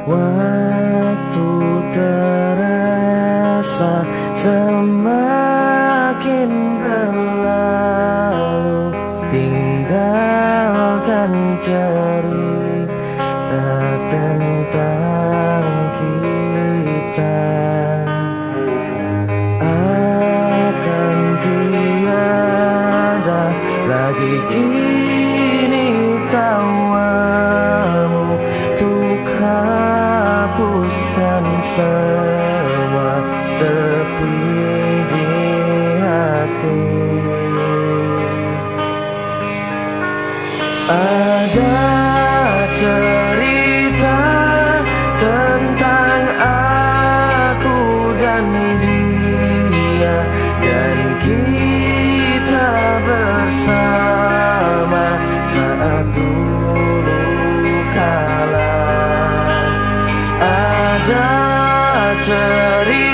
Waktu terasa semakin berlalu, tinggalkan cerita tentang kita. Akan tiada lagi kini tawamu untuk hapuskan semua sepi di hati. Ada cerita tentang aku dan dia, dan kita bersama saat dulu kala. Ada cerita